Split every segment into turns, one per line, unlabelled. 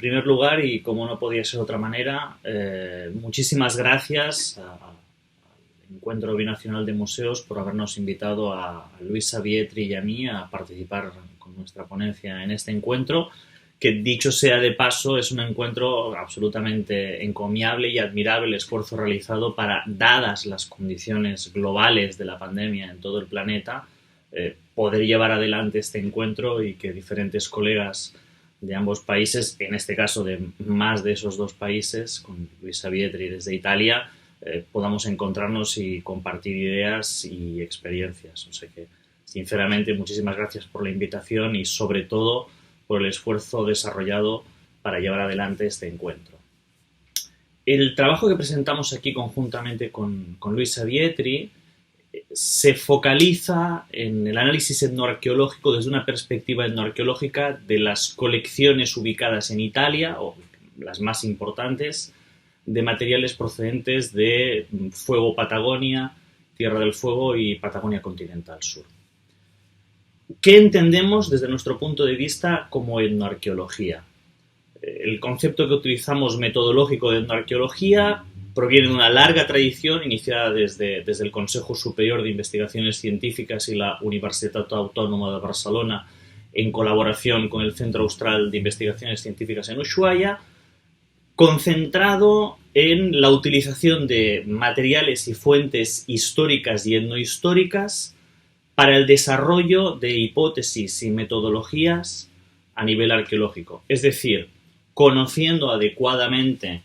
primer lugar, y como no podía ser de otra manera, muchísimas gracias al Encuentro Binacional de Museos por habernos invitado a Luisa Vietri y a mí a participar con nuestra ponencia en este encuentro, que dicho sea de paso es un encuentro absolutamente encomiable y admirable el esfuerzo realizado para, dadas las condiciones globales de la pandemia en todo el planeta, poder llevar adelante este encuentro y que diferentes colegas de ambos países, en este caso de más de esos dos países, con Luisa Vietri desde Italia, podamos encontrarnos y compartir ideas y experiencias. O sea que, sinceramente, muchísimas gracias por la invitación y, sobre todo, por el esfuerzo desarrollado para llevar adelante este encuentro. El trabajo que presentamos aquí conjuntamente con Luisa Vietri se focaliza en el análisis etnoarqueológico desde una perspectiva etnoarqueológica de las colecciones ubicadas en Italia, o las más importantes, de materiales procedentes de Fuego Patagonia, Tierra del Fuego y Patagonia Continental Sur. ¿Qué entendemos desde nuestro punto de vista como etnoarqueología? El concepto que utilizamos metodológico de etnoarqueología proviene de una larga tradición iniciada desde el Consejo Superior de Investigaciones Científicas y la Universitat Autònoma de Barcelona, en colaboración con el Centro Austral de Investigaciones Científicas en Ushuaia, concentrado en la utilización de materiales y fuentes históricas y etnohistóricas para el desarrollo de hipótesis y metodologías a nivel arqueológico. Es decir, conociendo adecuadamente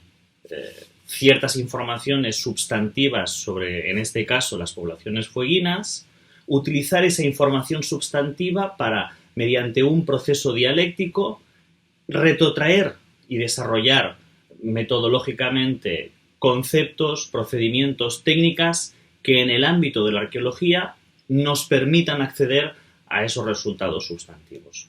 ciertas informaciones sustantivas sobre, en este caso, las poblaciones fueguinas, utilizar esa información sustantiva para, mediante un proceso dialéctico, retrotraer y desarrollar metodológicamente conceptos, procedimientos, técnicas que en el ámbito de la arqueología nos permitan acceder a esos resultados sustantivos.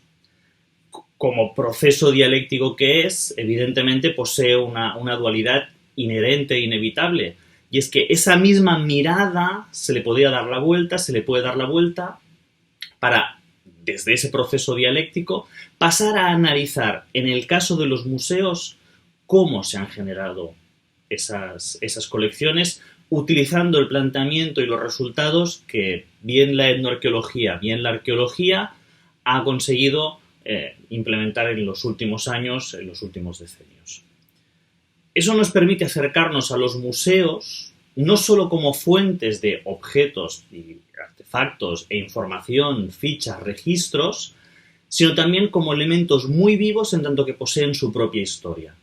Como proceso dialéctico que es, evidentemente posee una dualidad inherente e inevitable, y es que esa misma mirada se le puede dar la vuelta para, desde ese proceso dialéctico, pasar a analizar, en el caso de los museos, cómo se han generado esas colecciones, utilizando el planteamiento y los resultados que bien la etnoarqueología, bien la arqueología ha conseguido implementar en los últimos años, en los últimos decenios. Eso nos permite acercarnos a los museos no solo como fuentes de objetos y artefactos e información, fichas, registros, sino también como elementos muy vivos en tanto que poseen su propia historia,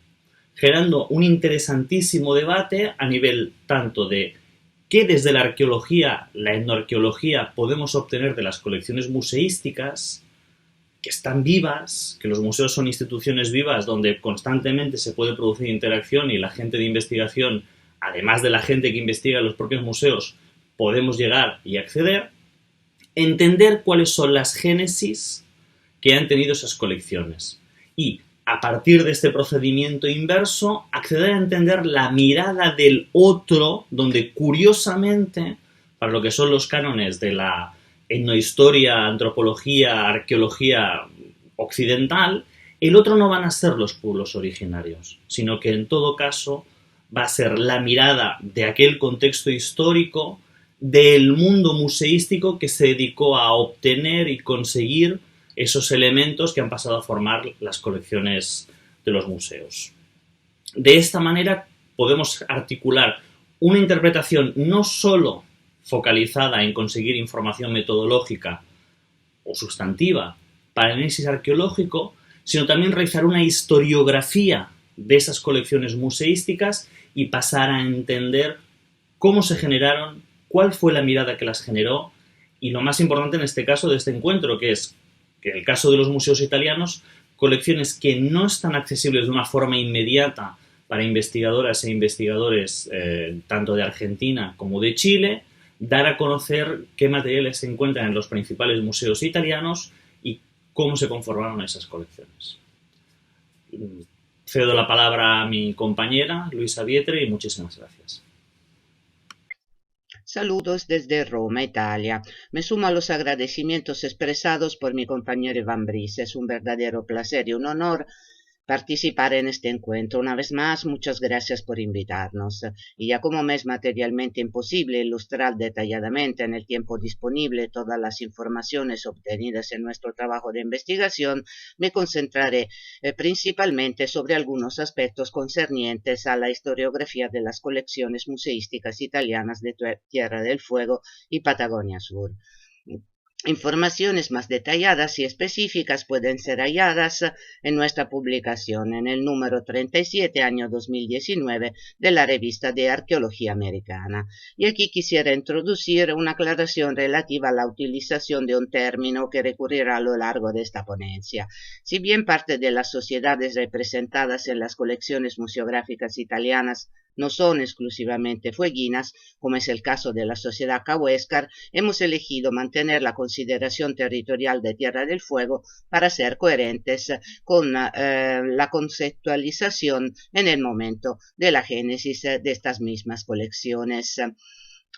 generando un interesantísimo debate a nivel tanto de qué desde la arqueología, la etnoarqueología, podemos obtener de las colecciones museísticas, que están vivas, que los museos son instituciones vivas donde constantemente se puede producir interacción y la gente de investigación, además de la gente que investiga en los propios museos, podemos llegar y acceder, entender cuáles son las génesis que han tenido esas colecciones y, a partir de este procedimiento inverso, acceder a entender la mirada del otro, donde curiosamente, para lo que son los cánones de la etnohistoria, antropología, arqueología occidental, el otro no van a ser los pueblos originarios, sino que en todo caso va a ser la mirada de aquel contexto histórico del mundo museístico que se dedicó a obtener y conseguir esos elementos que han pasado a formar las colecciones de los museos. De esta manera podemos articular una interpretación no solo focalizada en conseguir información metodológica o sustantiva para el análisis arqueológico, sino también realizar una historiografía de esas colecciones museísticas y pasar a entender cómo se generaron, cuál fue la mirada que las generó y, lo más importante en este caso de este encuentro, que es que en el caso de los museos italianos, colecciones que no están accesibles de una forma inmediata para investigadoras e investigadores tanto de Argentina como de Chile, dar a conocer qué materiales se encuentran en los principales museos italianos y cómo se conformaron esas colecciones. Cedo la palabra a mi compañera, Luisa Vietri, y muchísimas gracias.
Saludos desde Roma, Italia. Me sumo a los agradecimientos expresados por mi compañero Iván Briz. Es un verdadero placer y un honor participar en este encuentro. Una vez más, muchas gracias por invitarnos. Y ya como me es materialmente imposible ilustrar detalladamente en el tiempo disponible todas las informaciones obtenidas en nuestro trabajo de investigación, me concentraré principalmente sobre algunos aspectos concernientes a la historiografía de las colecciones museísticas italianas de Tierra del Fuego y Patagonia Sur. Informaciones más detalladas y específicas pueden ser halladas en nuestra publicación en el número 37, año 2019, de la revista de Arqueología Americana. Y aquí quisiera introducir una aclaración relativa a la utilización de un término que recurrirá a lo largo de esta ponencia. Si bien parte de las sociedades representadas en las colecciones museográficas italianas no son exclusivamente fueguinas, como es el caso de la Sociedad Cahuéscar, hemos elegido mantener la consideración territorial de Tierra del Fuego para ser coherentes con la conceptualización en el momento de la génesis de estas mismas colecciones.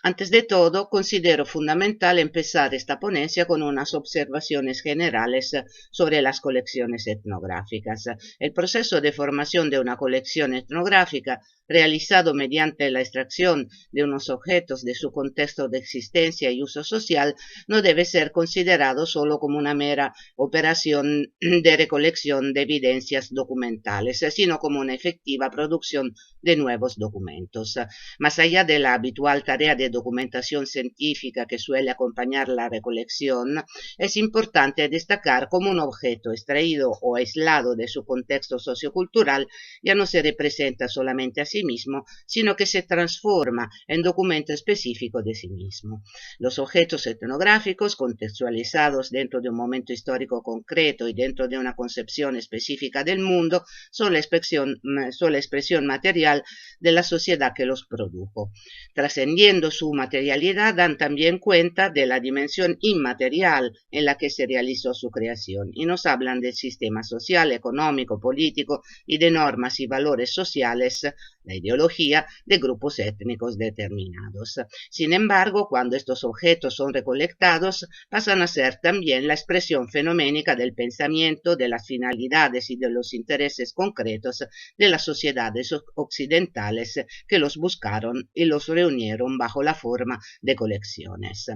Antes de todo, considero fundamental empezar esta ponencia con unas observaciones generales sobre las colecciones etnográficas. El proceso de formación de una colección etnográfica, realizado mediante la extracción de unos objetos de su contexto de existencia y uso social, no debe ser considerado solo como una mera operación de recolección de evidencias documentales, sino como una efectiva producción de nuevos documentos. Más allá de la habitual tarea de documentación científica que suele acompañar la recolección, es importante destacar cómo un objeto extraído o aislado de su contexto sociocultural ya no se representa solamente a sí mismo, sino que se transforma en documento específico de sí mismo. Los objetos etnográficos, contextualizados dentro de un momento histórico concreto y dentro de una concepción específica del mundo, son la expresión material de la sociedad que los produjo. Trascendiendo su materialidad, dan también cuenta de la dimensión inmaterial en la que se realizó su creación y nos hablan del sistema social, económico, político y de normas y valores sociales, la ideología de grupos étnicos determinados. Sin embargo, cuando estos objetos son recolectados, pasan a ser también la expresión fenoménica del pensamiento, de las finalidades y de los intereses concretos de las sociedades occidentales que los buscaron y los reunieron bajo la forma de colecciones.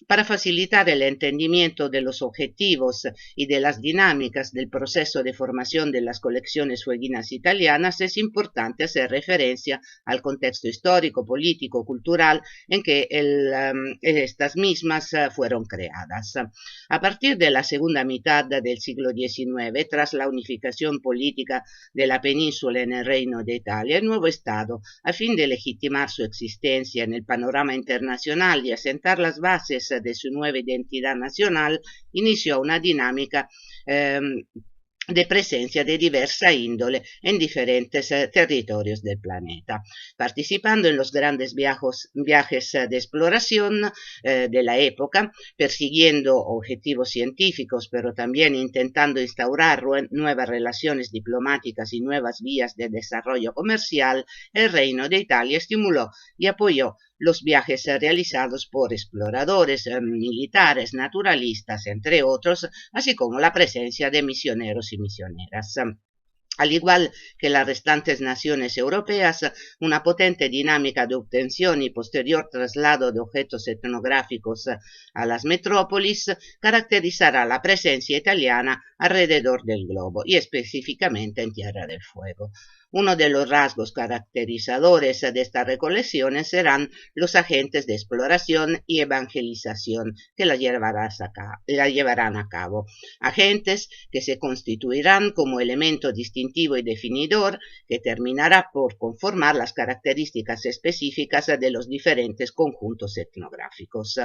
Para facilitar el entendimiento de los objetivos y de las dinámicas del proceso de formación de las colecciones fueguinas italianas, es importante hacer referencia al contexto histórico, político, cultural en que estas mismas fueron creadas. A partir de la segunda mitad del siglo XIX, tras la unificación política de la península en el Reino de Italia, el nuevo Estado, a fin de legitimar su existencia en el panorama internacional y asentar las bases de su nueva identidad nacional, inició una dinámica de presencia de diversa índole en diferentes territorios del planeta, participando en los grandes viajes de exploración de la época, persiguiendo objetivos científicos, pero también intentando instaurar nuevas relaciones diplomáticas y nuevas vías de desarrollo comercial. El Reino de Italia estimuló y apoyó los viajes realizados por exploradores, militares, naturalistas, entre otros, así como la presencia de misioneros y misioneras. Al igual que las restantes naciones europeas, una potente dinámica de obtención y posterior traslado de objetos etnográficos a las metrópolis caracterizará la presencia italiana alrededor del globo y específicamente en Tierra del Fuego. Uno de los rasgos caracterizadores de estas recolecciones serán los agentes de exploración y evangelización que la llevarán a cabo. Agentes que se constituirán como elemento distintivo y definidor que terminará por conformar las características específicas de los diferentes conjuntos etnográficos.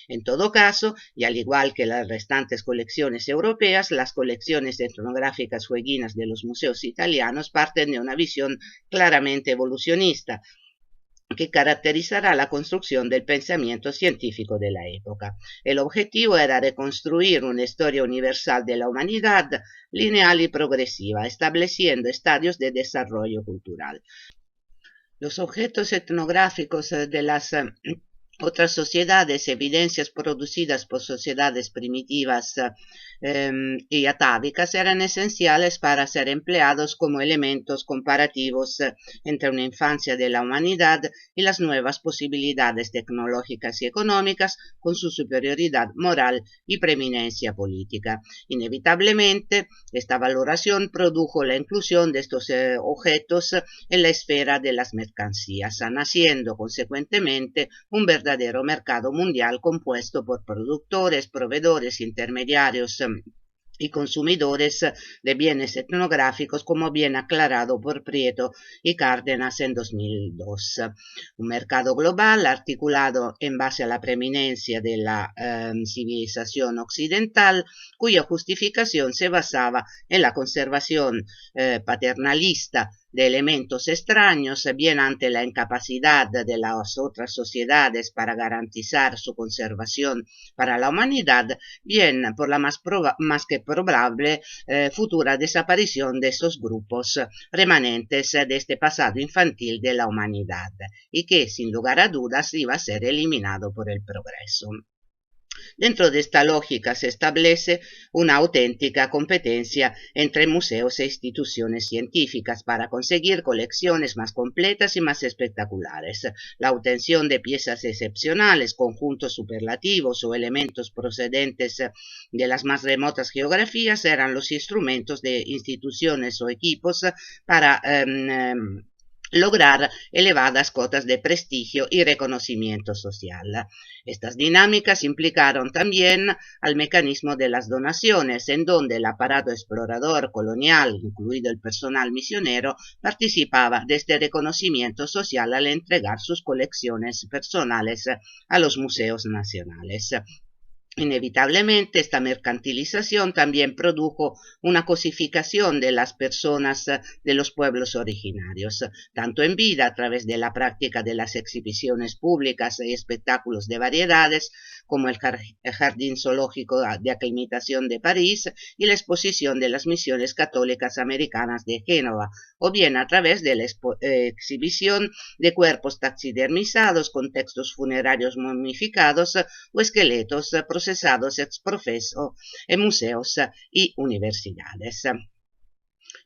En todo caso, y al igual que las restantes colecciones europeas, las colecciones etnográficas fueguinas de los museos italianos parten de una visión claramente evolucionista que caracterizará la construcción del pensamiento científico de la época. El objetivo era reconstruir una historia universal de la humanidad, lineal y progresiva, estableciendo estadios de desarrollo cultural. Los objetos etnográficos de las otras sociedades, evidencias producidas por sociedades primitivas y atávicas eran esenciales para ser empleados como elementos comparativos entre una infancia de la humanidad y las nuevas posibilidades tecnológicas y económicas con su superioridad moral y preeminencia política. Inevitablemente, esta valoración produjo la inclusión de estos objetos en la esfera de las mercancías, naciendo consecuentemente un verdadero mercado mundial compuesto por productores, proveedores, intermediarios y consumidores de bienes etnográficos, como bien aclarado por Prieto y Cárdenas en 2002. Un mercado global articulado en base a la preeminencia de la civilización occidental, cuya justificación se basaba en la conservación paternalista de elementos extraños, bien ante la incapacidad de las otras sociedades para garantizar su conservación para la humanidad, bien por la más que probable futura desaparición de estos grupos remanentes de este pasado infantil de la humanidad, y que sin lugar a dudas iba a ser eliminado por el progreso. Dentro de esta lógica se establece una auténtica competencia entre museos e instituciones científicas para conseguir colecciones más completas y más espectaculares. La obtención de piezas excepcionales, conjuntos superlativos o elementos procedentes de las más remotas geografías eran los instrumentos de instituciones o equipos para lograr elevadas cotas de prestigio y reconocimiento social. Estas dinámicas implicaron también al mecanismo de las donaciones, en donde el aparato explorador colonial, incluido el personal misionero, participaba de este reconocimiento social al entregar sus colecciones personales a los museos nacionales. Inevitablemente, esta mercantilización también produjo una cosificación de las personas de los pueblos originarios, tanto en vida a través de la práctica de las exhibiciones públicas y espectáculos de variedades, como el Jardín Zoológico de Aclimatación de París y la exposición de las misiones católicas americanas de Génova, o bien a través de la exhibición de cuerpos taxidermizados con textos funerarios momificados o esqueletos procesados ex professo en museos y universidades.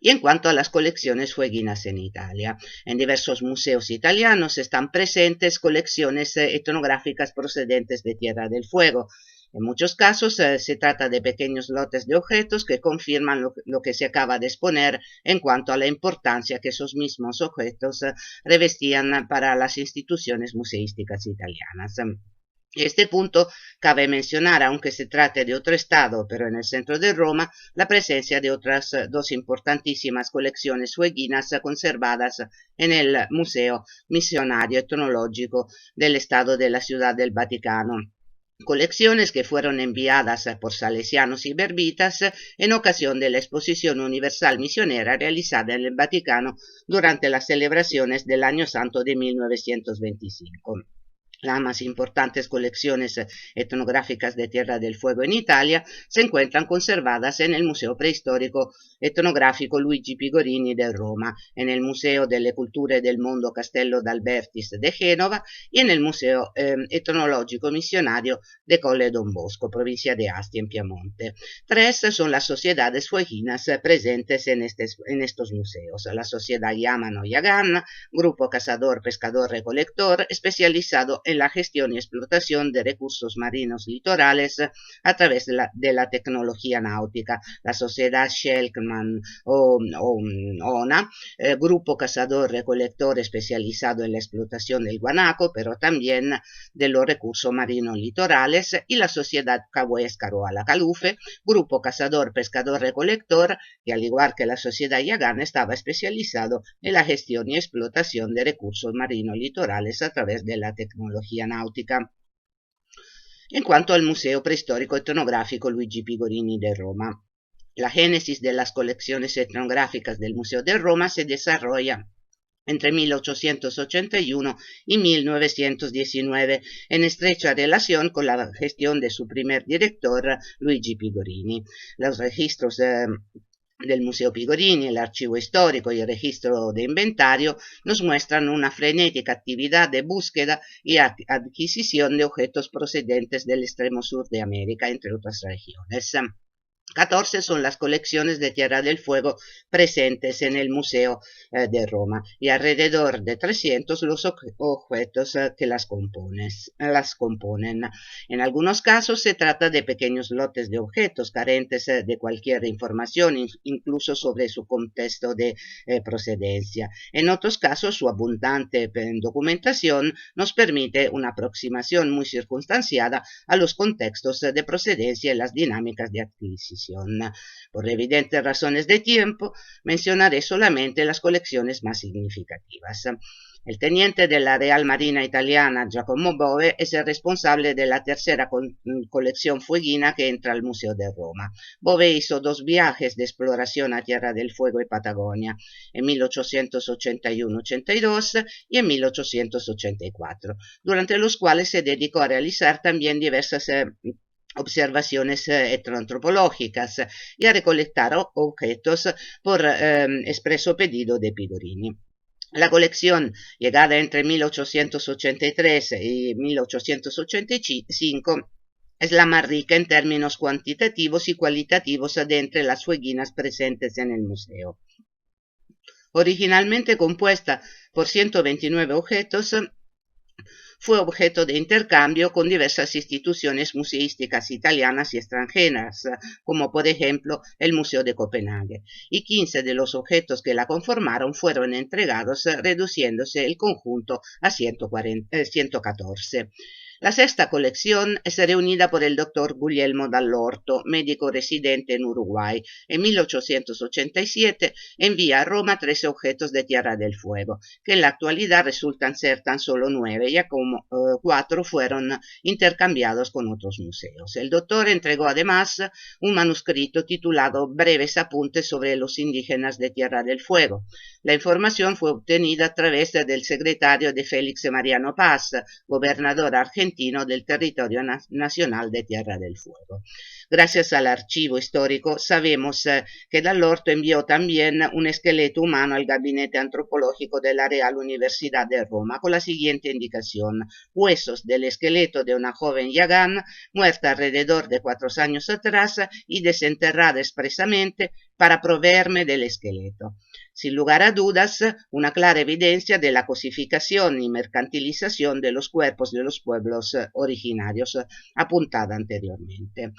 Y en cuanto a las colecciones fueguinas en Italia, en diversos museos italianos están presentes colecciones etnográficas procedentes de Tierra del Fuego. En muchos casos se trata de pequeños lotes de objetos que confirman lo que se acaba de exponer en cuanto a la importancia que esos mismos objetos revestían para las instituciones museísticas italianas. Este punto cabe mencionar, aunque se trate de otro estado, pero en el centro de Roma, la presencia de otras dos importantísimas colecciones fueguinas conservadas en el Museo Misionario Etnológico del Estado de la Ciudad del Vaticano. Colecciones que fueron enviadas por salesianos y berbitas en ocasión de la Exposición Universal Misionera realizada en el Vaticano durante las celebraciones del Año Santo de 1925. Las más importantes colecciones etnográficas de Tierra del Fuego en Italia se encuentran conservadas en el Museo Prehistórico Etnográfico Luigi Pigorini de Roma, en el Museo delle Culture del Mondo Castello d'Albertis de Génova y en el Museo Etnológico Misionario de Colle Don Bosco, provincia de Asti, en Piamonte. Tres son las sociedades fueguinas presentes en estos museos: la Sociedad Yamano-Yagan, grupo cazador-pescador-recolector especializado en la gestión y explotación de recursos marinos litorales a través de la tecnología náutica; la Sociedad Schelkman ONA, grupo cazador-recolector especializado en la explotación del guanaco, pero también de los recursos marinos litorales; y la Sociedad Cahuéscaro Alacalufe, grupo cazador-pescador-recolector, que al igual que la Sociedad Yagán estaba especializado en la gestión y explotación de recursos marinos litorales a través de la tecnología náutica. En cuanto al Museo Prehistórico Etnográfico Luigi Pigorini de Roma, la génesis de las colecciones etnográficas del Museo de Roma se desarrolla entre 1881 y 1919, en estrecha relación con la gestión de su primer director, Luigi Pigorini. Los registros del Museo Pigorini, el archivo histórico y el registro de inventario nos muestran una frenética actividad de búsqueda y adquisición de objetos procedentes del extremo sur de América, entre otras regiones. 14 son las colecciones de Tierra del Fuego presentes en el Museo de Roma y alrededor de 300 los objetos que las componen. En algunos casos se trata de pequeños lotes de objetos carentes de cualquier información, incluso sobre su contexto de procedencia. En otros casos, su abundante documentación nos permite una aproximación muy circunstanciada a los contextos de procedencia y las dinámicas de adquisición. Por evidentes razones de tiempo, mencionaré solamente las colecciones más significativas. El teniente de la Real Marina Italiana, Giacomo Bove, es el responsable de la tercera colección fueguina que entra al Museo de Roma. Bove hizo 2 viajes de exploración a Tierra del Fuego y Patagonia, en 1881-82 y en 1884, durante los cuales se dedicó a realizar también diversas observaciones etnoantropológicas y a recolectar objetos por expreso pedido de Pigorini. La colección, llegada entre 1883 y 1885, es la más rica en términos cuantitativos y cualitativos de entre las fueguinas presentes en el museo. Originalmente compuesta por 129 objetos, fue objeto de intercambio con diversas instituciones museísticas italianas y extranjeras, como por ejemplo el Museo de Copenhague, y 15 de los objetos que la conformaron fueron entregados, reduciéndose el conjunto a 114. La sexta colección es reunida por el doctor Guglielmo Dall'Orto, médico residente en Uruguay. En 1887 envía a Roma 13 objetos de Tierra del Fuego, que en la actualidad resultan ser tan solo 9, ya como 4 fueron intercambiados con otros museos. El doctor entregó además un manuscrito titulado Breves apuntes sobre los indígenas de Tierra del Fuego. La información fue obtenida a través del secretario de Félix Mariano Paz, gobernador argentino del territorio nacional de Tierra del Fuego. Gracias al archivo histórico sabemos que Dall'Orto envió también un esqueleto humano al gabinete antropológico de la Real Universidad de Roma con la siguiente indicación: huesos del esqueleto de una joven Yagán muerta alrededor de 4 años atrás y desenterrada expresamente para proveerme del esqueleto. Sin lugar a dudas, una clara evidencia de la cosificación y mercantilización de los cuerpos de los pueblos originarios apuntada anteriormente.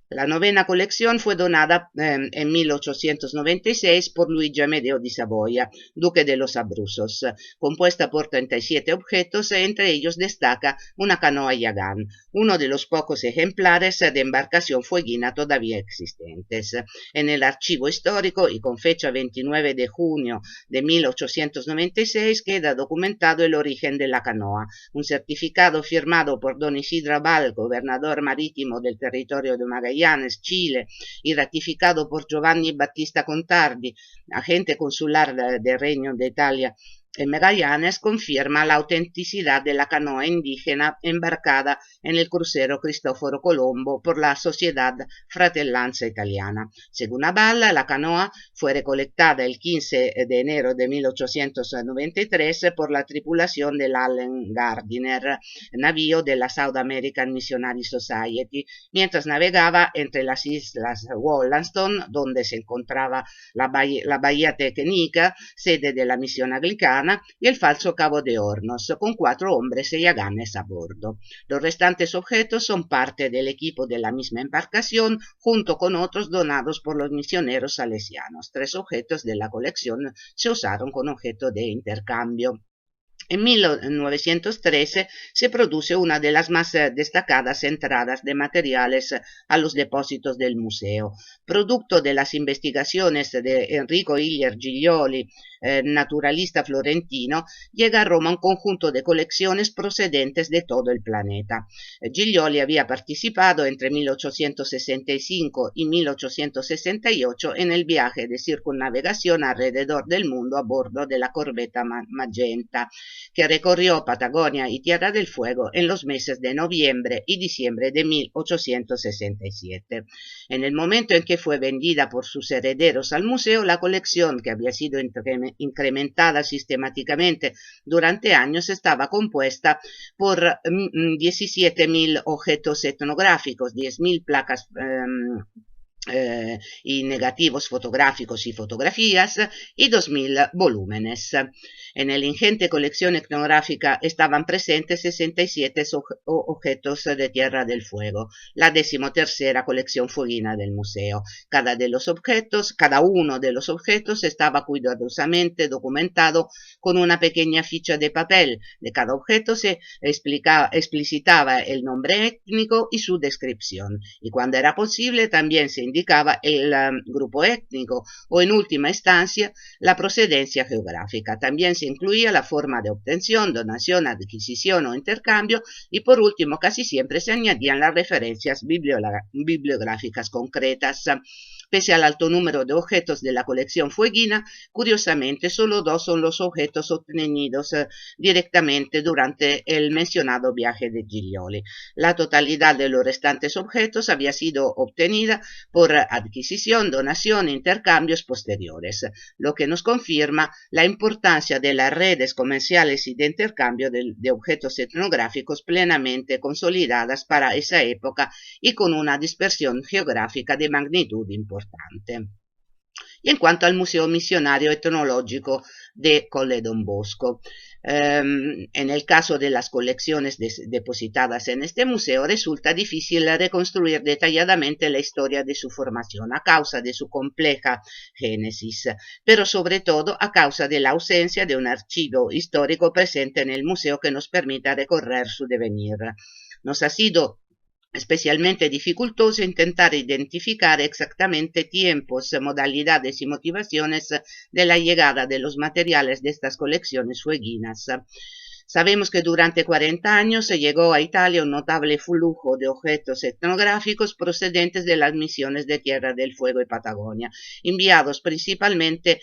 La novena colección fue donada en 1896 por Luigi Amedeo di Savoia, duque de los Abruzos, compuesta por 37 objetos, entre ellos destaca una canoa Yagán, uno de los pocos ejemplares de embarcación fueguina todavía existentes. En el archivo histórico y con fecha 29 de junio de 1896 queda documentado el origen de la canoa, un certificado firmado por don Isidro Abal, gobernador marítimo del territorio de Magallanes, Chile, y ratificado por Giovanni Battista Contardi, agente consular del Reino de Italia en Magallanes, confirma la autenticidad de la canoa indígena embarcada en el crucero Cristoforo Colombo por la Sociedad Fratellanza Italiana. Según Abal, la canoa fue recolectada el 15 de enero de 1893 por la tripulación del Allen Gardiner, navío de la South American Missionary Society, mientras navegaba entre las islas Wollaston, donde se encontraba la Bahía Tequenica, sede de la misión anglicana, y el falso Cabo de Hornos, con 4 hombres y yaganes a bordo. Los restantes objetos son parte del equipo de la misma embarcación, junto con otros donados por los misioneros salesianos. 3 objetos de la colección se usaron con objeto de intercambio. En 1913 se produce una de las más destacadas entradas de materiales a los depósitos del museo. Producto de las investigaciones de Enrico Iller Giglioli, naturalista florentino, llega a Roma un conjunto de colecciones procedentes de todo el planeta. Giglioli había participado entre 1865 y 1868 en el viaje de circunnavegación alrededor del mundo a bordo de la corbeta Magenta, que recorrió Patagonia y Tierra del Fuego en los meses de noviembre y diciembre de 1867. En el momento en que fue vendida por sus herederos al museo, la colección, que había sido incrementada sistemáticamente durante años, estaba compuesta por 17.000 objetos etnográficos, 10.000 placas y negativos fotográficos y fotografías y 2000 volúmenes. En la ingente colección etnográfica estaban presentes 67 objetos de Tierra del Fuego, la 13ª colección fueguina del museo. Cada uno de los objetos estaba cuidadosamente documentado con una pequeña ficha de papel. De cada objeto se explicitaba el nombre étnico y su descripción, y cuando era posible también se indicaba el grupo étnico o, en última instancia, la procedencia geográfica. También se incluía la forma de obtención, donación, adquisición o intercambio, y por último casi siempre se añadían las referencias bibliográficas concretas. Pese al alto número de objetos de la colección fueguina, curiosamente solo 2 son los objetos obtenidos directamente durante el mencionado viaje de Giglioli. La totalidad de los restantes objetos había sido obtenida por adquisición, donación e intercambios posteriores, lo que nos confirma la importancia de las redes comerciales y de intercambio de objetos etnográficos plenamente consolidadas para esa época y con una dispersión geográfica de magnitud importante. Y en cuanto al Museo Misionario Etnológico de Colle Don Bosco, en el caso de las colecciones depositadas en este museo, resulta difícil reconstruir detalladamente la historia de su formación a causa de su compleja génesis, pero sobre todo a causa de la ausencia de un archivo histórico presente en el museo que nos permita recorrer su devenir. Nos ha sido especialmente dificultoso intentar identificar exactamente tiempos, modalidades y motivaciones de la llegada de los materiales de estas colecciones fueguinas. Sabemos que durante 40 años se llegó a Italia un notable flujo de objetos etnográficos procedentes de las misiones de Tierra del Fuego y Patagonia, enviados principalmente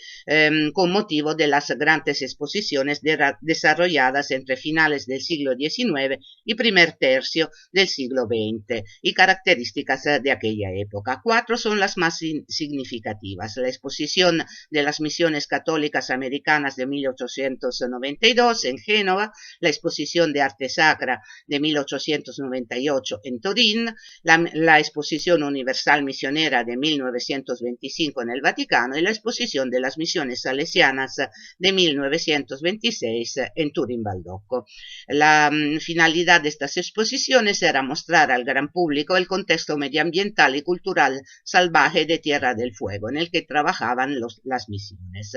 con motivo de las grandes exposiciones desarrolladas entre finales del siglo XIX y primer tercio del siglo XX, y características de aquella época. 4 son las más significativas: la exposición de las misiones católicas americanas de 1892 en Génova, la exposición de arte sacra de 1898 en Turín, la exposición universal misionera de 1925 en el Vaticano y la exposición de las misiones salesianas de 1926 en Turín Baldocco. La finalidad de estas exposiciones era mostrar al gran público el contexto medioambiental y cultural salvaje de Tierra del Fuego en el que trabajaban las misiones.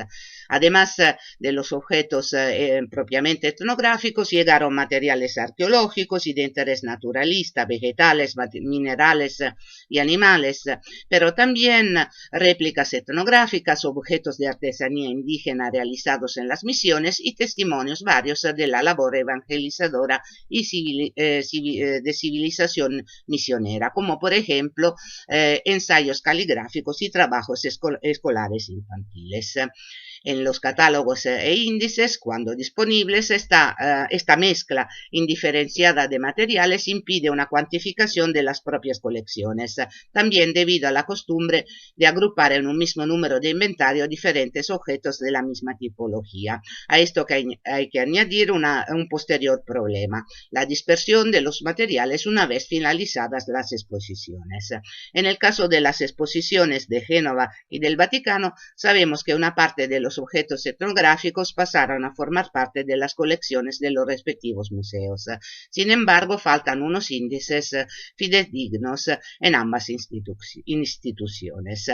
Además de los objetos propiamente etnográficos, llegaron materiales arqueológicos y de interés naturalista, vegetales, minerales y animales, pero también réplicas etnográficas, objetos de artesanía indígena realizados en las misiones y testimonios varios de la labor evangelizadora y de civilización misionera, como por ejemplo ensayos caligráficos y trabajos escolares infantiles. En los catálogos e índices, cuando disponibles, esta mezcla indiferenciada de materiales impide una cuantificación de las propias colecciones, también debido a la costumbre de agrupar en un mismo número de inventario diferentes objetos de la misma tipología. A esto hay que añadir un posterior problema: la dispersión de los materiales una vez finalizadas las exposiciones. En el caso de las exposiciones de Génova y del Vaticano, sabemos que una parte de los objetos etnográficos pasaron a formar parte de las colecciones de los respectivos museos. Sin embargo, faltan unos índices fidedignos en ambas instituciones.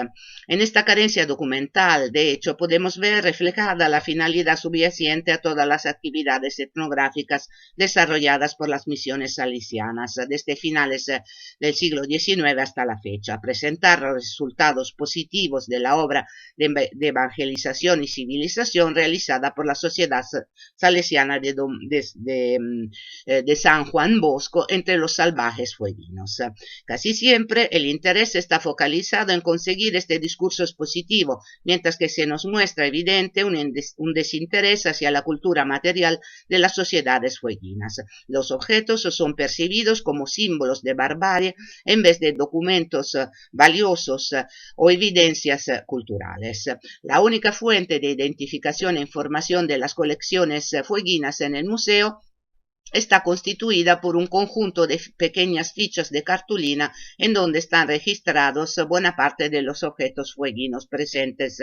En esta carencia documental, de hecho, podemos ver reflejada la finalidad subyacente a todas las actividades etnográficas desarrolladas por las misiones salesianas desde finales del siglo XIX hasta la fecha: presentar los resultados positivos de la obra de evangelización y civilización realizada por la Sociedad Salesiana de San Juan Bosco entre los salvajes fueguinos. Casi siempre el interés está focalizado en conseguir este discurso expositivo, mientras que se nos muestra evidente un desinterés hacia la cultura material de las sociedades fueguinas. Los objetos son percibidos como símbolos de barbarie en vez de documentos valiosos o evidencias culturales. La única fuente de identificación e información de las colecciones fueguinas en el museo está constituida por un conjunto de pequeñas fichas de cartulina en donde están registrados buena parte de los objetos fueguinos presentes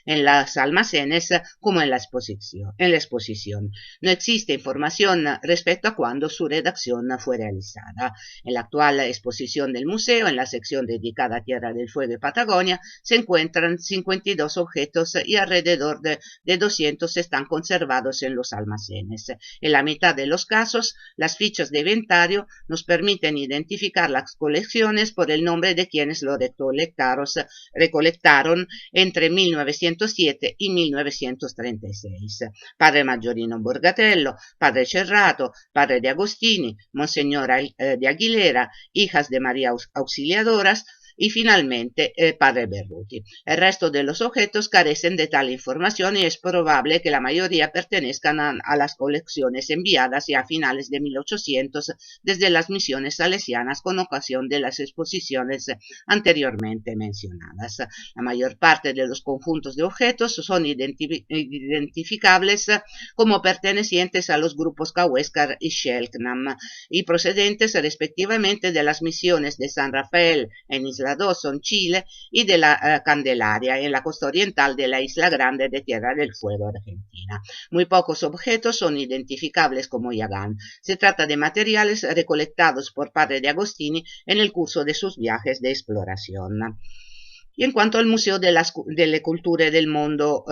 en los almacenes como en la exposición. No existe información respecto a cuándo su redacción fue realizada. En la actual exposición del museo, en la sección dedicada a Tierra del Fuego y Patagonia, se encuentran 52 objetos y alrededor de 200 están conservados en los almacenes. En la mitad de los casos, las fichas de inventario nos permiten identificar las colecciones por el nombre de quienes lo recolectaron entre 1907 y 1936. Padre Maggiorino Borgatello, padre Cerrato, padre de Agostini, Monseñor de Aguilera, hijas de María Auxiliadoras, y finalmente padre Berruti. El resto de los objetos carecen de tal información y es probable que la mayoría pertenezcan a las colecciones enviadas ya a finales de 1800 desde las misiones salesianas con ocasión de las exposiciones anteriormente mencionadas. La mayor parte de los conjuntos de objetos son identificables como pertenecientes a los grupos Cahuéscar y Cheltenham y procedentes respectivamente de las misiones de San Rafael en Isla Dawson, Chile, y de la Candelaria, en la costa oriental de la Isla Grande de Tierra del Fuego, Argentina. Muy pocos objetos son identificables como Yagán. Se trata de materiales recolectados por padre de Agostini en el curso de sus viajes de exploración. Y en cuanto al Museo delle Culture del Mondo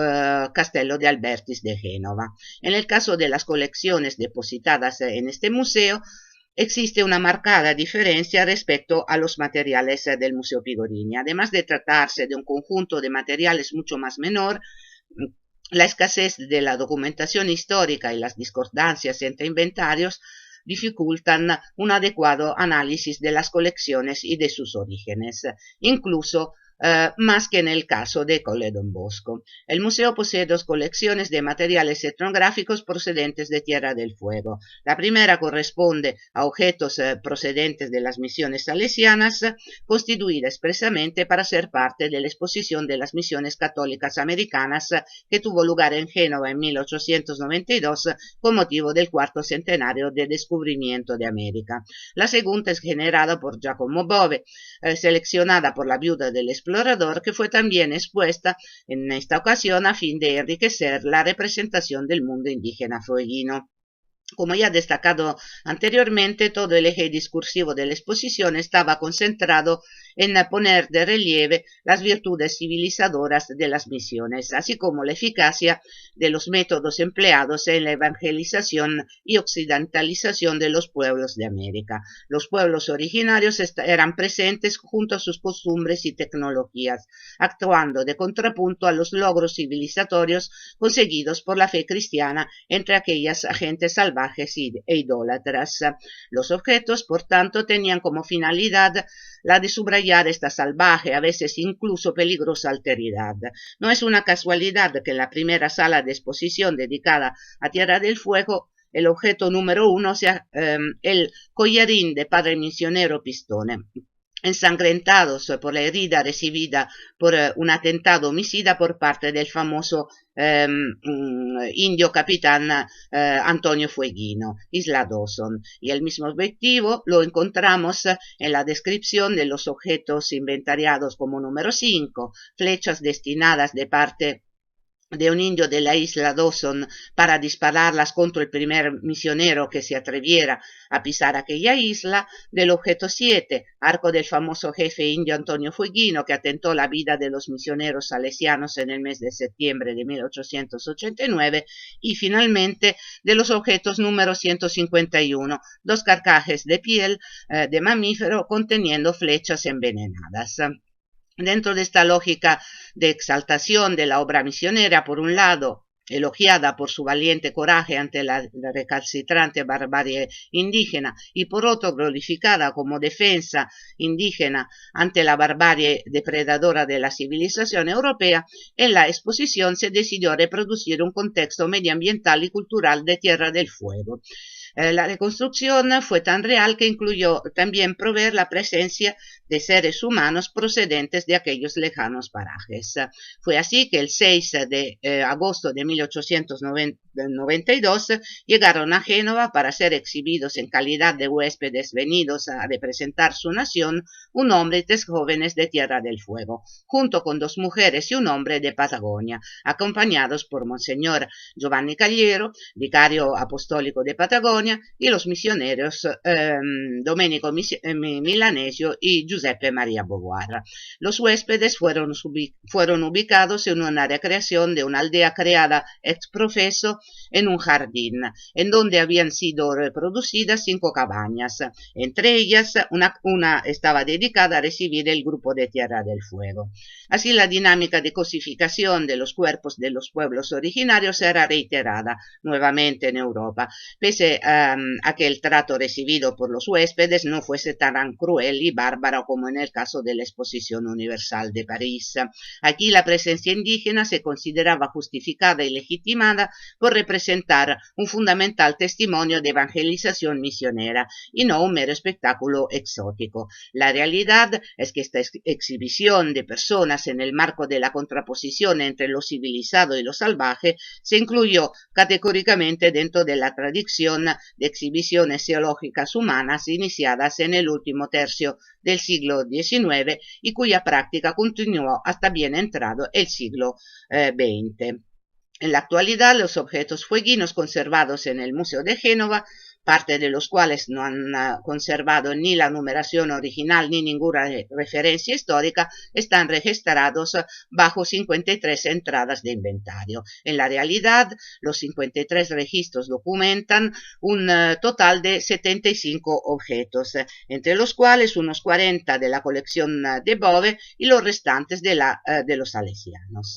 Castello de Albertis de Génova, en el caso de las colecciones depositadas en este museo, existe una marcada diferencia respecto a los materiales del Museo Pigorini. Además de tratarse de un conjunto de materiales mucho más menor, la escasez de la documentación histórica y las discordancias entre inventarios dificultan un adecuado análisis de las colecciones y de sus orígenes, incluso más que en el caso de Colle Don Bosco. El museo posee dos colecciones de materiales etnográficos procedentes de Tierra del Fuego. La primera corresponde a objetos procedentes de las misiones salesianas, constituida expresamente para ser parte de la exposición de las misiones católicas americanas que tuvo lugar en Génova en 1892 con motivo del cuarto centenario del descubrimiento de América. La segunda es generada por Giacomo Bove, seleccionada por la viuda del explorador, que fue también expuesta en esta ocasión a fin de enriquecer la representación del mundo indígena fueguino. Como ya destacado anteriormente, todo el eje discursivo de la exposición estaba concentrado en poner de relieve las virtudes civilizadoras de las misiones, así como la eficacia de los métodos empleados en la evangelización y occidentalización de los pueblos de América. Los pueblos originarios eran presentes junto a sus costumbres y tecnologías, actuando de contrapunto a los logros civilizatorios conseguidos por la fe cristiana entre aquellas gentes salvajes e idólatras. Los objetos, por tanto, tenían como finalidad la de subrayar esta salvaje, a veces incluso peligrosa alteridad. No es una casualidad que en la primera sala de exposición dedicada a Tierra del Fuego el objeto número 1 sea el collarín de padre misionero Pistone, ensangrentados por la herida recibida por un atentado homicida por parte del famoso indio capitán Antonio Fueguino, Isla Dawson. Y el mismo objetivo lo encontramos en la descripción de los objetos inventariados como número 5, flechas destinadas de parte de un indio de la isla Dawson para dispararlas contra el primer misionero que se atreviera a pisar aquella isla, del objeto 7, arco del famoso jefe indio Antonio Fueguino, que atentó la vida de los misioneros salesianos en el mes de septiembre de 1889, y finalmente de los objetos número 151, dos carcajes de piel de mamífero conteniendo flechas envenenadas. Dentro de esta lógica de exaltación de la obra misionera, por un lado, elogiada por su valiente coraje ante la recalcitrante barbarie indígena, y por otro glorificada como defensa indígena ante la barbarie depredadora de la civilización europea, en la exposición se decidió reproducir un contexto medioambiental y cultural de Tierra del Fuego. La reconstrucción fue tan real que incluyó también proveer la presencia de seres humanos procedentes de aquellos lejanos parajes. Fue así que el 6 de agosto de 1892 llegaron a Génova para ser exhibidos en calidad de huéspedes venidos a representar su nación un hombre y 3 jóvenes de Tierra del Fuego, junto con 2 mujeres y un hombre de Patagonia, acompañados por Monseñor Giovanni Cagliero, vicario apostólico de Patagonia, y los misioneros Domenico Milanesio y Giuseppe Maria Beauvoir. Los huéspedes fueron ubicados en una recreación de una aldea creada ex profeso en un jardín, en donde habían sido reproducidas 5 cabañas. Entre ellas, una estaba dedicada a recibir el grupo de Tierra del Fuego. Así, la dinámica de cosificación de los cuerpos de los pueblos originarios era reiterada nuevamente en Europa, pese a que el trato recibido por los huéspedes no fuese tan cruel y bárbaro como en el caso de la Exposición Universal de París. Aquí la presencia indígena se consideraba justificada y legitimada por representar un fundamental testimonio de evangelización misionera y no un mero espectáculo exótico. La realidad es que esta exhibición de personas en el marco de la contraposición entre lo civilizado y lo salvaje se incluyó categóricamente dentro de la tradición de exhibiciones teológicas humanas iniciadas en el último tercio del siglo XIX y cuya práctica continuó hasta bien entrado el siglo XX. En la actualidad, los objetos fueguinos conservados en el Museo de Génova, parte de los cuales no han conservado ni la numeración original ni ninguna referencia histórica, están registrados bajo 53 entradas de inventario. En la realidad, los 53 registros documentan un total de 75 objetos, entre los cuales unos 40 de la colección de Bove y los restantes de los salesianos.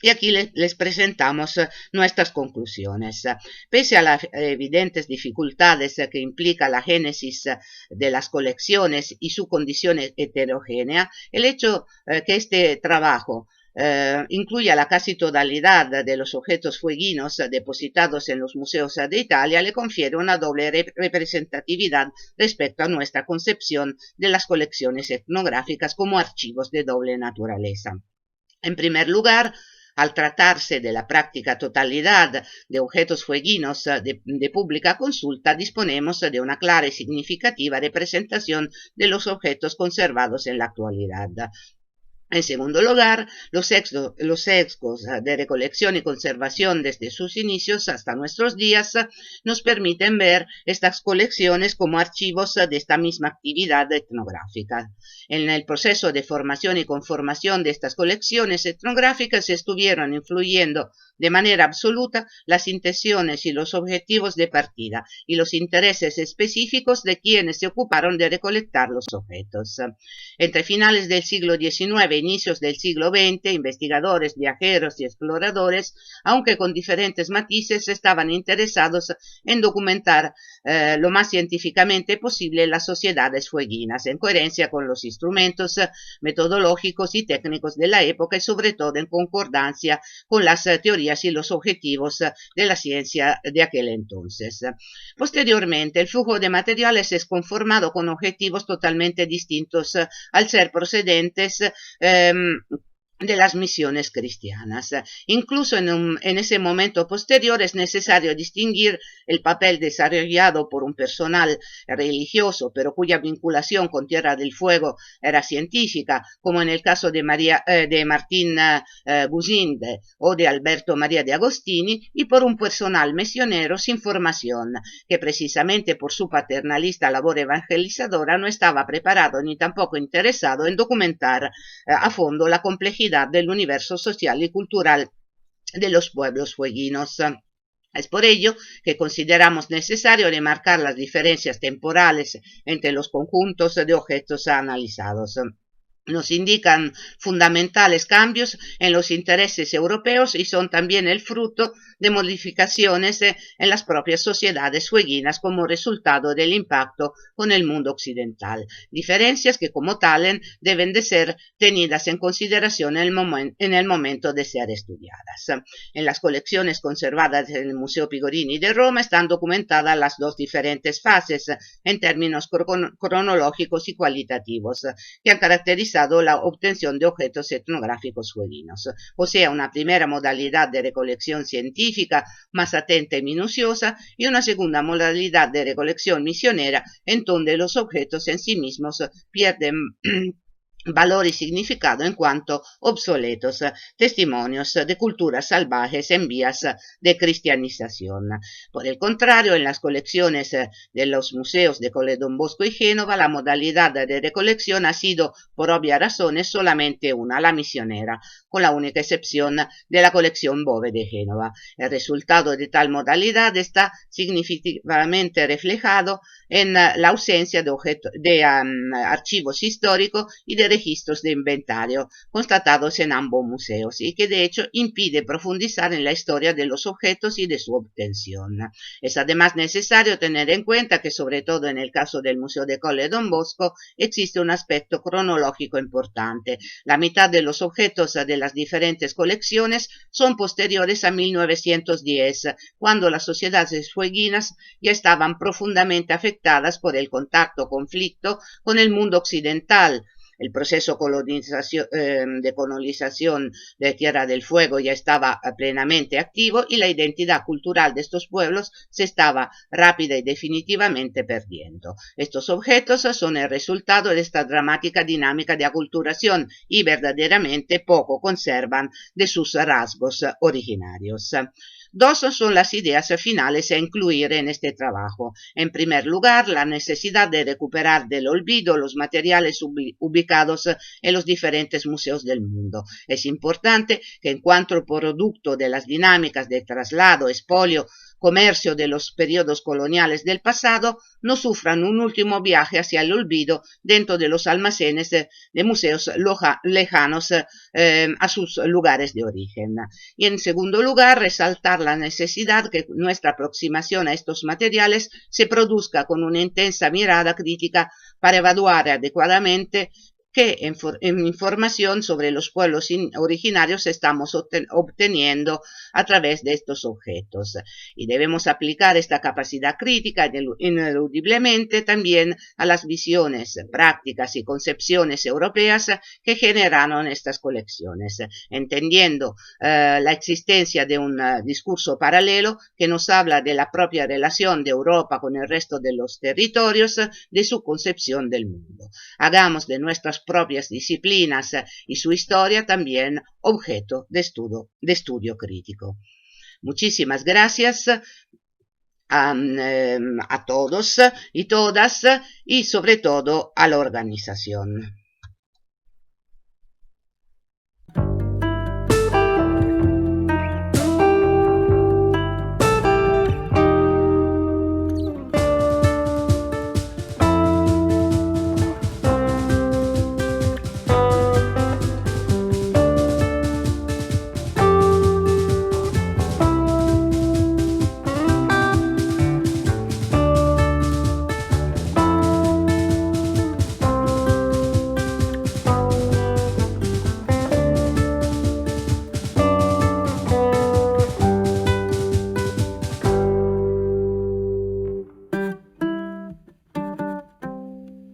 Y aquí les presentamos nuestras conclusiones. Pese a las evidentes dificultades que implica la génesis de las colecciones y su condición heterogénea, el hecho que este trabajo incluya la casi totalidad de los objetos fueguinos depositados en los museos de Italia le confiere una doble representatividad respecto a nuestra concepción de las colecciones etnográficas como archivos de doble naturaleza. En primer lugar, al tratarse de la práctica totalidad de objetos fueguinos de pública consulta, disponemos de una clara y significativa representación de los objetos conservados en la actualidad. En segundo lugar, los sesgos de recolección y conservación desde sus inicios hasta nuestros días nos permiten ver estas colecciones como archivos de esta misma actividad etnográfica. En el proceso de formación y conformación de estas colecciones etnográficas estuvieron influyendo de manera absoluta las intenciones y los objetivos de partida y los intereses específicos de quienes se ocuparon de recolectar los objetos. Entre finales del siglo XIX e inicios del siglo XX, investigadores, viajeros y exploradores, aunque con diferentes matices, estaban interesados en documentar lo más científicamente posible las sociedades fueguinas, en coherencia con los instrumentos metodológicos y técnicos de la época y sobre todo en concordancia con las teorías y los objetivos de la ciencia de aquel entonces. Posteriormente, el flujo de materiales es conformado con objetivos totalmente distintos al ser procedentes de las misiones cristianas. Incluso en ese momento posterior es necesario distinguir el papel desarrollado por un personal religioso, pero cuya vinculación con Tierra del Fuego era científica, como en el caso de Martín Gusinde o de Alberto María de Agostini, y por un personal misionero sin formación, que precisamente por su paternalista labor evangelizadora no estaba preparado ni tampoco interesado en documentar a fondo la complejidad del universo social y cultural de los pueblos fueguinos. Es por ello que consideramos necesario remarcar las diferencias temporales entre los conjuntos de objetos analizados. nos indican fundamentales cambios en los intereses europeos y son también el fruto de modificaciones en las propias sociedades fueguinas como resultado del impacto con el mundo occidental, diferencias que como tales deben de ser tenidas en consideración en el momento de ser estudiadas. En las colecciones conservadas en el Museo Pigorini de Roma están documentadas las dos diferentes fases en términos cronológicos y cualitativos que han caracterizado la obtención de objetos etnográficos fueguinos, o sea, una primera modalidad de recolección científica más atenta y minuciosa y una segunda modalidad de recolección misionera en donde los objetos en sí mismos pierden valor y significado en cuanto obsoletos, testimonios de culturas salvajes en vías de cristianización. Por el contrario, en las colecciones de los museos de Colle Don Bosco y Génova, la modalidad de recolección ha sido, por obvias razones, solamente una, la misionera, con la única excepción de la colección Bove de Génova. El resultado de tal modalidad está significativamente reflejado en la ausencia de archivos históricos y de registros de inventario constatados en ambos museos y que de hecho impide profundizar en la historia de los objetos y de su obtención. Es además necesario tener en cuenta que sobre todo en el caso del Museo de Colle Don Bosco existe un aspecto cronológico importante. La mitad de los objetos de las diferentes colecciones son posteriores a 1910, cuando las sociedades fueguinas ya estaban profundamente afectadas por el conflicto con el mundo occidental. El proceso de colonización de Tierra del Fuego ya estaba plenamente activo y la identidad cultural de estos pueblos se estaba rápida y definitivamente perdiendo. Estos objetos son el resultado de esta dramática dinámica de aculturación y verdaderamente poco conservan de sus rasgos originarios. Dos son las ideas finales a incluir en este trabajo. En primer lugar, la necesidad de recuperar del olvido los materiales ubicados en los diferentes museos del mundo. Es importante que en cuanto producto de las dinámicas de traslado, expolio, comercio de los periodos coloniales del pasado, no sufran un último viaje hacia el olvido dentro de los almacenes de museos lejanos a sus lugares de origen. Y en segundo lugar, resaltar la necesidad que nuestra aproximación a estos materiales se produzca con una intensa mirada crítica para evaluar adecuadamente qué información sobre los pueblos originarios estamos obteniendo a través de estos objetos. Y debemos aplicar esta capacidad crítica ineludiblemente también a las visiones, prácticas y concepciones europeas que generaron estas colecciones, entendiendo la existencia de un discurso paralelo que nos habla de la propia relación de Europa con el resto de los territorios, de su concepción del mundo. Hagamos de nuestras propias disciplinas y su historia también objeto de estudio crítico. Muchísimas gracias a todos y todas y sobre todo a la organización.